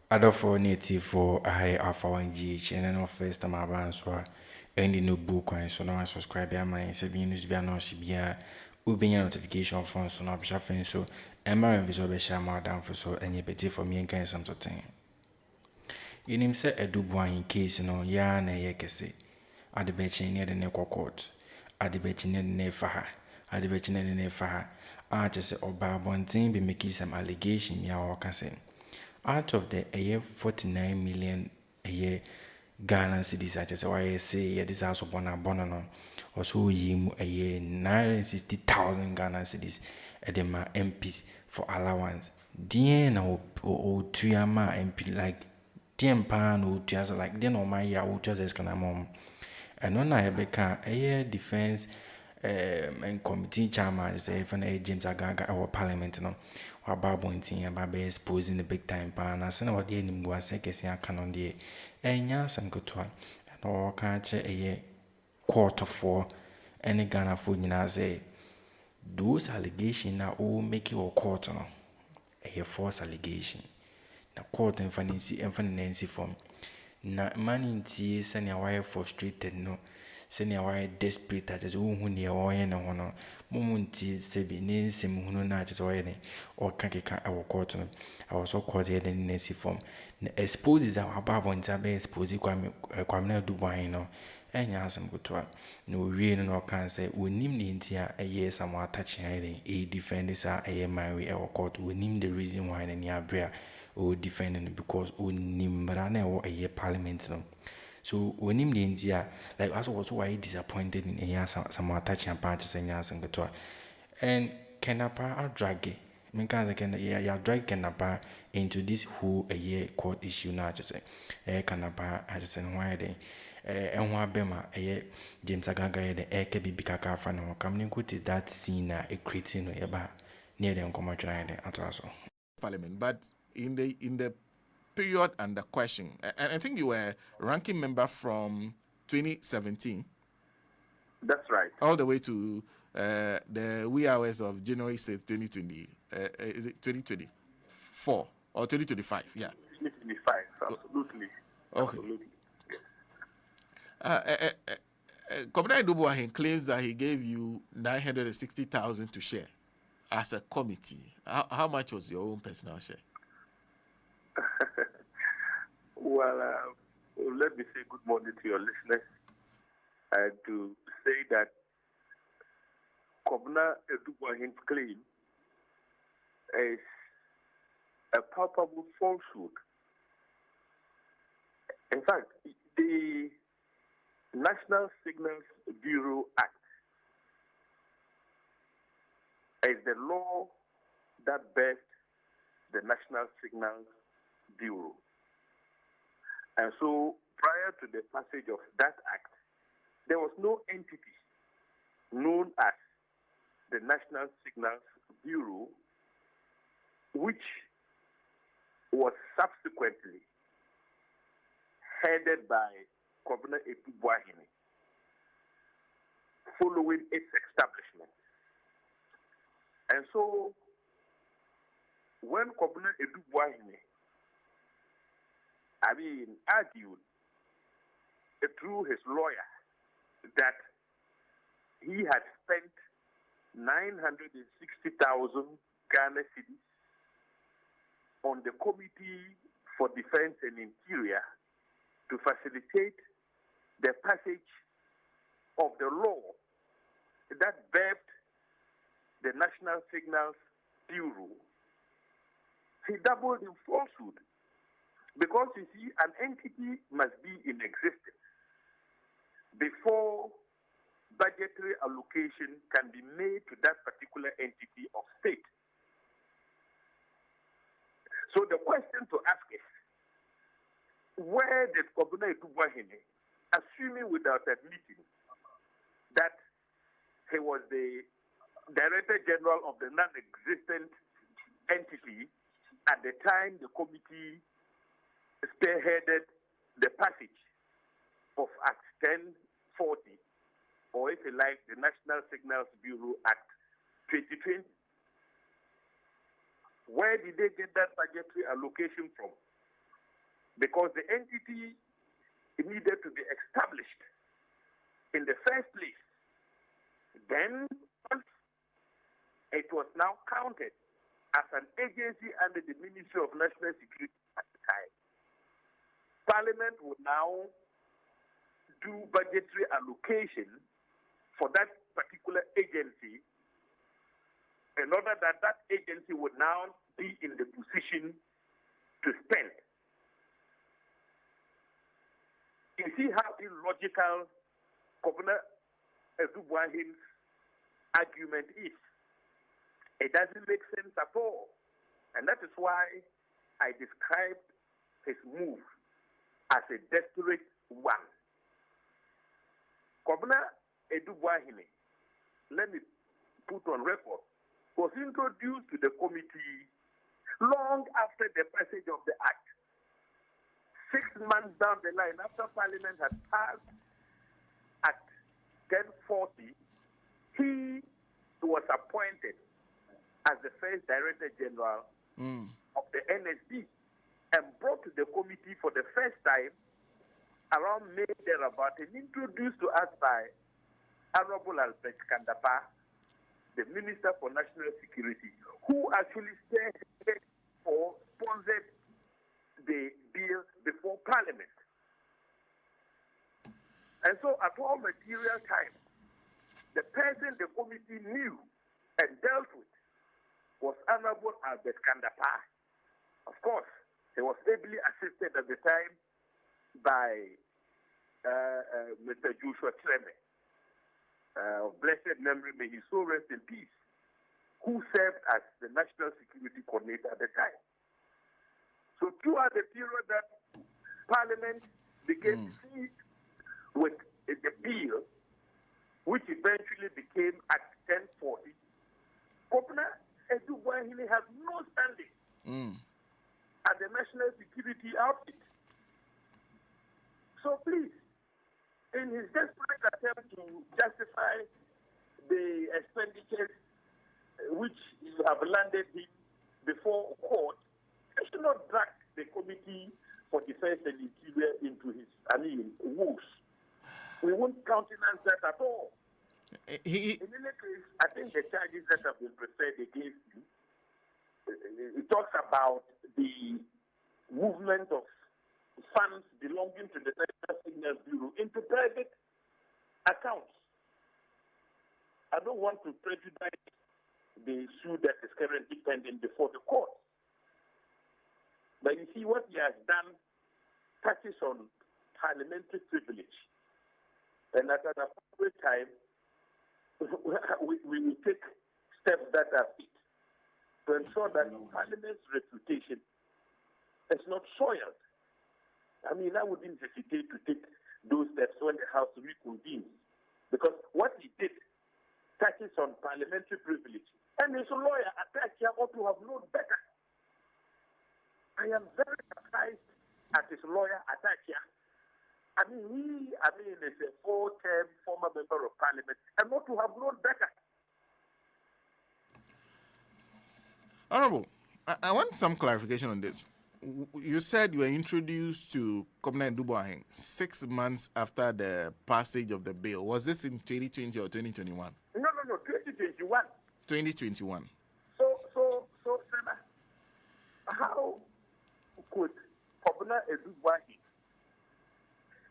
Adolfo native for I Alpha OneTV and then first time I any no book and so now I subscribe to my seven news be no she be a ubenya notification phone so now be friend so and my visual be share more down for so any petty for me and kind something. You name say a dubois in case no ya na ye kese. Ade bechi near the neck court. Ade bechi near the neck for her. Ade bechi near the neck for her. I just say oba bontin be making some allegation ya or can say. Out of the a year 49 million a year Ghana cedis, I just say why I say yeah this house of bono or so ye a year 960,000 Ghana cedis at the ma MPs for allowance. Dear no o tuyama MP like dear pan o just like then on my ya o just can mom. And when I became a year defense and committee chairman, say if an James Agaaga our parliament no. About pointing about exposing the big time pan as an idea in was a Kesi canon de and yes and good one and all catch a year quarter for any Ghana food in say those allegations now all make you a quarter a false allegation. Na court and finance form na money in tea send your wife frustrated no. Send your wife desperate at his own when you are in a honor. Momenty sebi ne sim hunu na just or kakeka our court. I was so called here in Nancy form. Exposes our above on tabe expose kwame do wine no. And yasam go to no real no can say we name the intia a year some attaching a defenders are a marry our court we name the reason why any abrea or defending because we name or a year parliament no. So when him the India, like I was why disappointed in a year some attaching parties and yas and gatua. And Kenapa are drag it. Because can ya drag Kenapa into this whole a year court issue now just say Kenapa I just say why they and one bema a James Agaaga the air can be bigger fan or coming good to that scene a creating or near the uncommercial at also. Parliament, but in the period under question, and I think you were ranking member from 2017. That's right. All the way to the wee hours of January 6th, 2020. Is it 2024 or 2025? Yeah. 2025, absolutely. Okay. Absolutely. Comrade Boahene claims that he gave you 960,000 to share as a committee. How much was your own personal share? Well, let me say good morning to your listeners and to say that Comrade Boahene's claim is a palpable falsehood. In fact, the National Signals Bureau Act is the law that birthed the National Signals Bureau. And so prior to the passage of that act, there was no entity known as the National Signals Bureau, which was subsequently headed by Governor Boahene following its establishment. And so when Governor Boahene argued through his lawyer that he had spent 960,000 Ghana cedis on the Committee for Defense and Interior to facilitate the passage of the law that birthed the National Signals Bureau, he doubled in falsehood. Because you see, an entity must be in existence before budgetary allocation can be made to that particular entity of state. So the question to ask is, where did Governor Boahene, assuming without admitting that he was the Director General of the non-existent entity at the time the committee spearheaded the passage of Act 1040, or if you like, the National Signals Bureau Act 2020. Where did they get that budgetary allocation from? because the entity needed to be established in the first place. Then it was now counted as an agency under the Ministry of National Security at the time. Parliament would now do budgetary allocation for that particular agency in order that that agency would now be in the position to spend. You see how illogical Governor Boahene's argument is. It doesn't make sense at all. And that is why I described his move as a desperate one. Governor Boahene, let me put on record, was introduced to the committee long after the passage of the Act. 6 months down the line, after Parliament had passed Act 1040, he was appointed as the first Director General of the NSB and brought to the committee for the first time around May thereabout and introduced to us by Honorable Dapaah, the Minister for National Security, who actually stated or sponsored the bill before Parliament. And so at all material times, the person the committee knew and dealt with was Honorable Dapaah. Of course, he was ably assisted at the time by Mr. Joshua Treme, of blessed memory, may his soul rest in peace, who served as the National Security Coordinator at the time. So throughout the period that Parliament became seized with the bill, which eventually became Act 1040, Governor Boahene has no standing at the National Security outfit. So please, in his desperate attempt to justify the expenditures which you have landed him before court, he should not drag the Committee for Defense and Interior into his, woes. We won't countenance that at all. In any case, I think the charges that have been preferred against him, it talks about the movement of funds belonging to the National Signal Bureau into private accounts. I don't want to prejudice the suit that is currently pending before the court. But you see, what he has done touches on parliamentary privilege. And at an appropriate time, we will take steps that are fit to ensure that Parliament's reputation is not soiled. I wouldn't hesitate to take those steps when the House reconvenes, because what he did touches on parliamentary privilege. And his lawyer, Agaaga, ought to have known better. I am very surprised at his lawyer, Agaaga. He is a 4-term former member of Parliament and ought to have known better. Honorable, I want some clarification on this. You said you were introduced to Governor Boahene 6 months after the passage of the bill. Was this in 2020 or 2021? No, 2021. 2021. So, Senator, how could Governor Boahene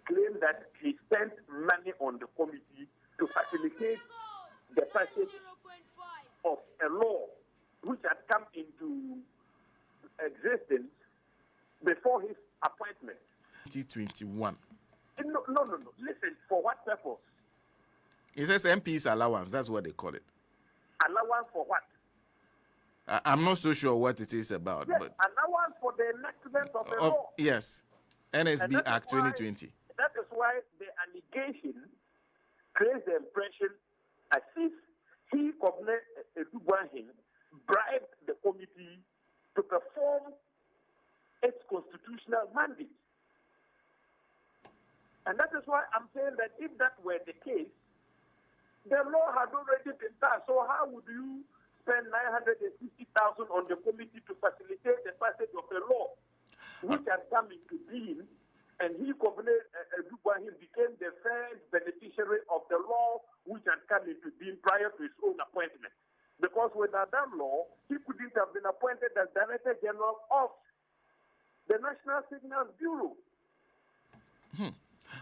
claim that he spent money on the committee to facilitate the passage of a law which had come into existence before his appointment? 2021. No. Listen, for what purpose? It says MP's allowance. That's what they call it. Allowance for what? I'm not so sure what it is about. Yes, but allowance for the enactment of a law. Yes, NSB Act 2020. That is why the allegation creates the impression as if he, Governor Boahene, bribed the committee to perform its constitutional mandate. And that is why I'm saying that if that were the case, the law had already been passed. So how would you spend $950,000 on the committee to facilitate the passage of a law? which had come into being, and he, Governor Boahene, became the first beneficiary of the law which had come into being prior to his own appointment. Because without that law, he couldn't have been appointed as Director General of the National Signals Bureau.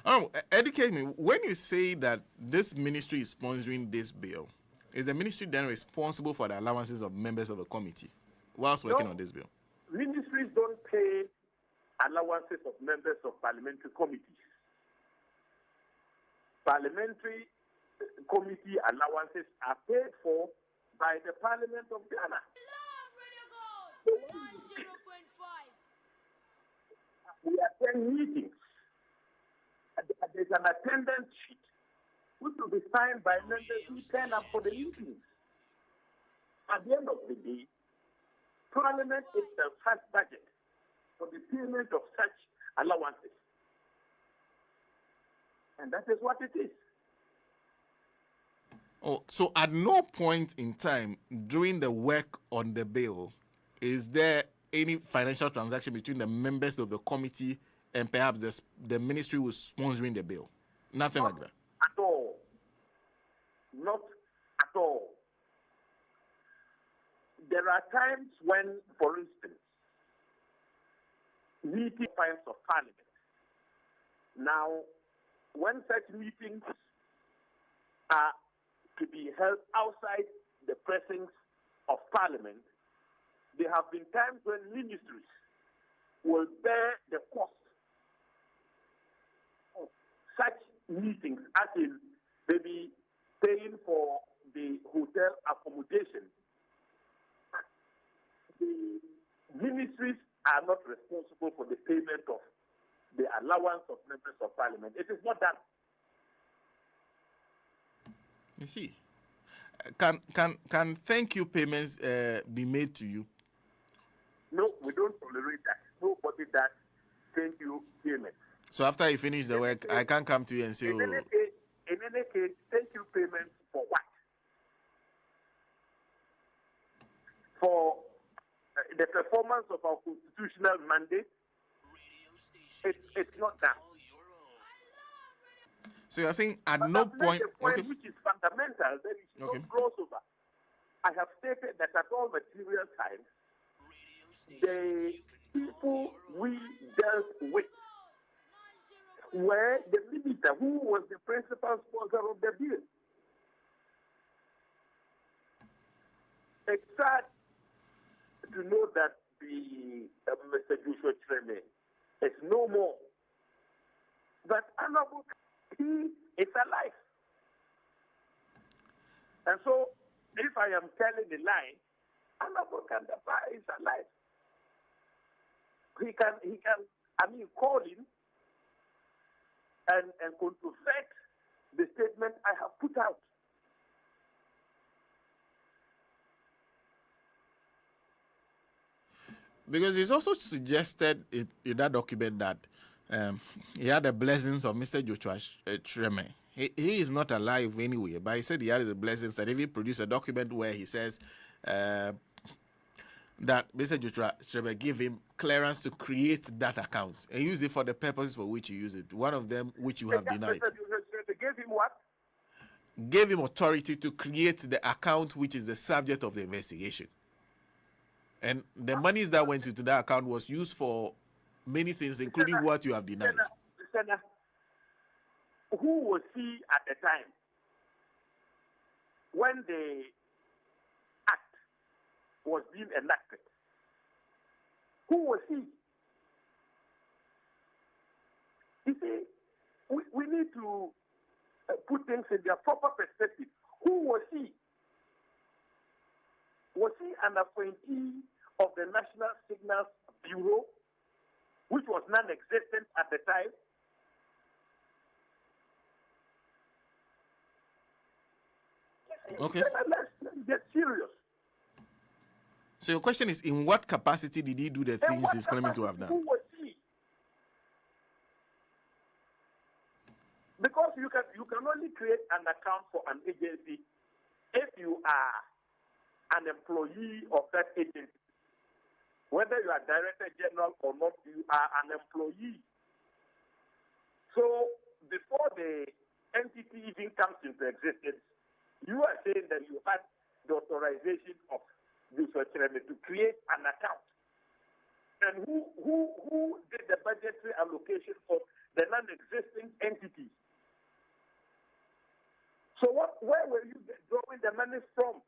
Oh, educate me. When you say that this ministry is sponsoring this bill, is the ministry then responsible for the allowances of members of the committee whilst working on this bill? Ministries don't pay allowances of members of parliamentary committees. Parliamentary committee allowances are paid for by the Parliament of Ghana. We attend meetings. There's an attendance sheet which will be signed by members who turn up for the meetings. At the end of the day, Parliament itself has budget for the payment of such allowances. And that is what it is. Oh, so at no point in time during the work on the bill is there any financial transaction between the members of the committee and perhaps the ministry who is sponsoring the bill? Nothing like that? At all. Not at all. There are times when, for instance, meeting finds of Parliament. Now, when such meetings are to be held outside the presence of Parliament, there have been times when ministries will bear the cost of such meetings, as in maybe paying for the hotel accommodation. The ministries are not responsible for the payment of the allowance of members of Parliament. It is not done. You see, can thank you payments be made to you? No, we don't tolerate that. Nobody does thank you payments. So after you finish the work, I can't come to you and say, in any case, thank you payments for what? For the performance of our constitutional mandate? It's not that. So you're saying at but no point, okay, which is fundamental, there is no crossover. I have stated that at all material times, the people we dealt with were the minister who was the principal sponsor of the bill. It's sad to know that the Mr. Joshua Treme is no more. But Honorable, he is alive. And so, if I am telling a lie, Honorable Dapaah is alive. He can, call in and controvert the statement I have put out. Because it's also suggested in that document that he had the blessings of Mr. Joshua Treme. He is not alive anyway, but he said he had the blessings that if he produced a document where he says that Mr. Joshua Treme gave him clearance to create that account and use it for the purposes for which you use it. One of them which you have denied. Mr. Joshua gave him what? Gave him authority to create the account which is the subject of the investigation. And the monies that went into that account was used for many things, including what you have denied. Senator, who was he at the time when the act was being enacted? Who was he? You see, we need to put things in their proper perspective. Who was he? Was he an appointee of the National Signals Bureau, which was non-existent at the time? Okay. Let's get serious. So your question is, in what capacity did he do the things he's claiming to have done? Who was he? Because you can only create an account for an agency if you are an employee of that agency. Whether you are Director General or not, you are an employee. So before the entity even comes into existence, you are saying that you had the authorization of the Secretary to create an account. And who did the budgetary allocation for the non-existing entities? So where were you drawing the money from?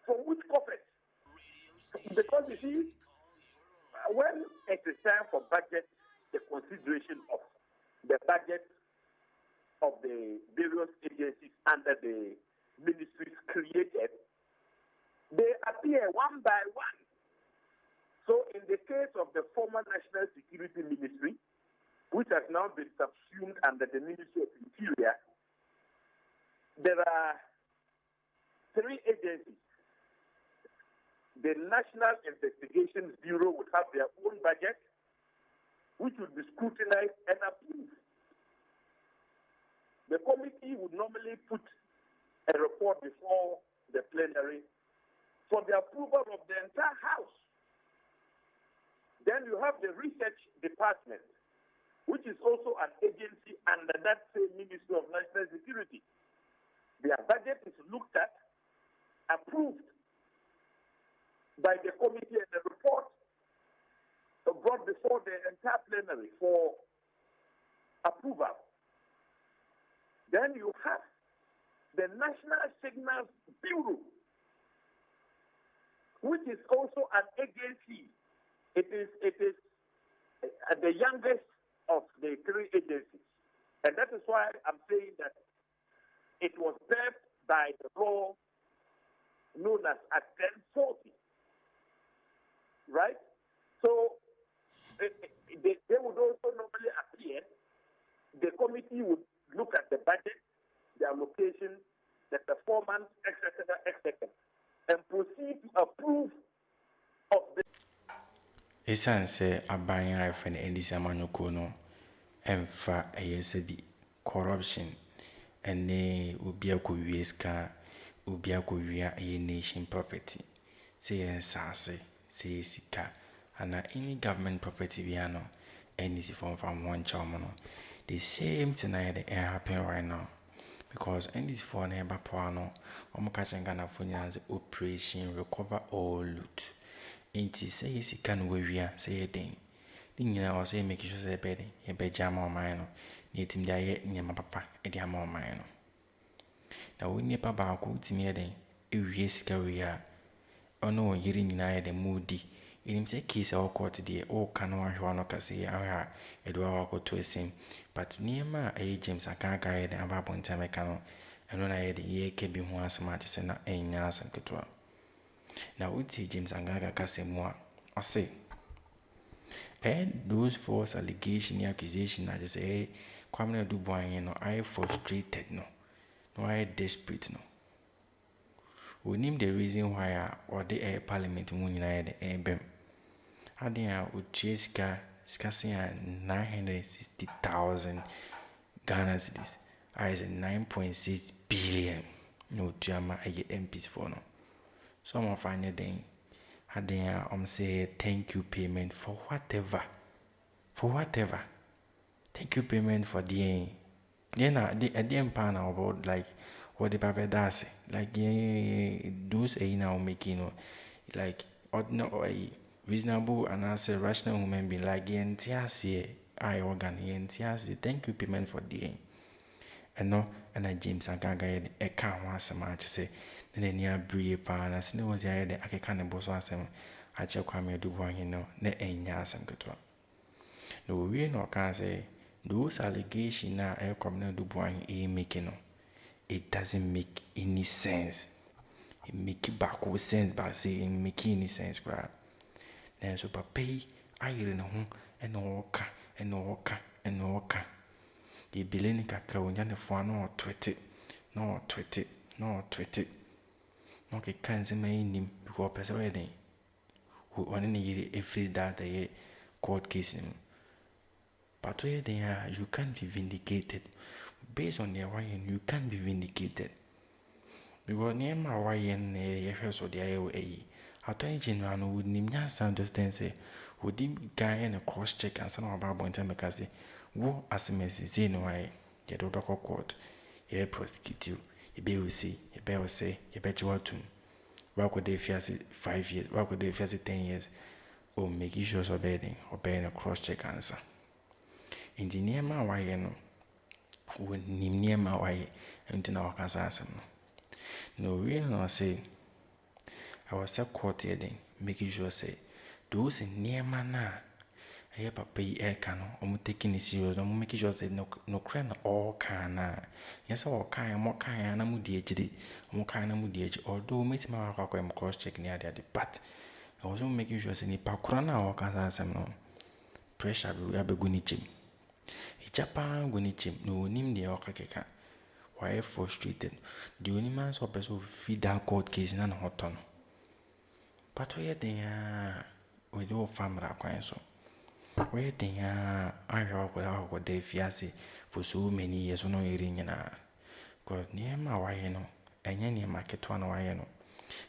From which coffers? Because you see, when it is time for budget, the consideration of the budget of the various agencies under the ministries created, they appear one by one. So in the case of the former National Security Ministry, which has now been subsumed under the Ministry of Interior, there are 3 agencies. The National Investigations Bureau would have their own budget, which would be scrutinized and approved. The committee would normally put a report before the plenary for the approval of the entire House. Then you have the Research Department, which is also an agency under that same Ministry of National Security. Their budget is looked at, approved by the committee, and the report brought before the entire plenary for approval. Then you have the National Signals Bureau, which is also an agency. It is the youngest of the 3 agencies. And that is why I'm saying that it was birthed by the law known as Act 1040. Right? So they would also normally appear. The committee would look at the budget, the allocation, the performance, etc., etc., and proceed to approve of the. Esan say aban a friend Endisi Amanyoko no emfa eyesabi corruption ene obi akowie ska obi akowia a nation property say ensase say sika ana any government property biano Endisi from one chairman. The same thing that happen right now because Endisi for neighbor poano omukachangana funyanze operation recover all loot. Inti say sika no wawia say den nyina o say make sure say bed e be jama o man no na etim dia ye nyama papa e dia ma o man no na woni pa ba ko timi ye den e wie sika wi a ono yiri nyina ye den mudi enim say case o court de o kan o ahwa no ka say a e do wa ko to esim but niema e James Agaaga ye den aba bonta meka no eno na ye de ye ke bi ho asema che na enya asem ketwa. Now we see James Agaaga Kasemwa I say and those false allegation accusation I just say Kwame Boahene no I frustrated no I desperate no. We name the reason why or the parliament mun united bem. How they are would chase scarcely 960,000 Ghana cedis. I is 9.6 billion no drama I get MPs for no. Some of our thing had there say thank you payment for whatever. Thank you payment for the then I didn't pan about like what the papa does like those now making like ordinary reasonable and as a rational human being like the I organ thank you payment for the and no and I James Agaaga a can't want some much say then near bribe and as no was the idea I can't boss some I check Kwame Boahene no ne enya some good one. No we no can say those allegations now Kwame Boahene making no it doesn't make any sense. It make it back with sense but say it make any sense crap. Then so pay I don't know and all the billion kaka when you for no tweet it. No can say my name because person wedding who only every that they court case him. But where they are, you can't be vindicated. Based on their writing, you can't be vindicated. because near my way and a house or the IOA. Attorney General no would name ya sound say, would him guy and a cross check and some about one time because they wo as a message no way, get over court, ye prosecute you, ye be will say, ye bear say, ye bet you out. Why could they fear 5 years? Why could they fear 10 years? Or make issues of bedding or bearing a cross check answer. In the near my way, no, would name near my way, and in our answer. No, real no say. I was a court then, making sure say, those in near mana. I have a pay air cannon, or taking it serious, or making sure say no crown all can. Yes, all kind, more kind, and DHD, more kind of DH, although Miss Maracom cross check near the but I was making sure say Nipa Crana or Kansas no pressure will have a gunichim. A Japan gunichim, no name the Okaka. Why frustrated? The only man's opposite will feed that court case in an hot ton. But where they are with your family acquaintance so. Where they are, I have what they fiancé for so many years on no eating in a God near my way, no, and any market one way, no.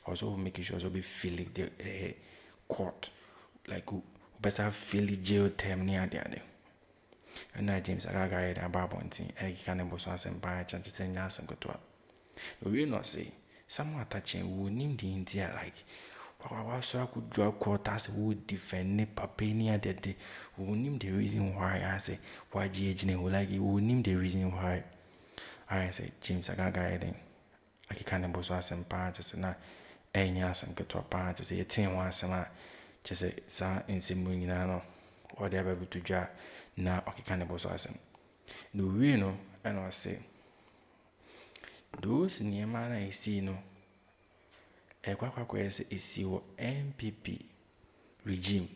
Also making sure so be feeling the court like who better feel jail term near the other. And now James Agaaga and Babonti, I can't boss us and buy a chance to send us and go to her. We will not say, someone touching would name the India like. So I could draw quarters who would defend Papania that day. Who name the reason why I say why GH name like you would name the reason why I say James Agaaga then I can't boss us and patches and not any ass and get to a part to say a 10 once and just say sa in Simunano or they have to jar now I can't boss us and no we know and I say those near man I see no. Is your MPP regime.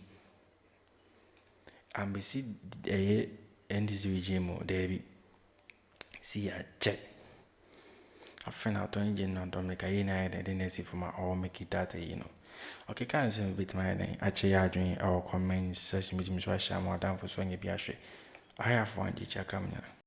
And we see the end this regime or there see a check. I find out on General Dominic, I didn't see for my all make it that, you know. Okay, can't say with my name. Actually, I doing our comment section with me, so I shall more down for swinging. I have one, the Akroma.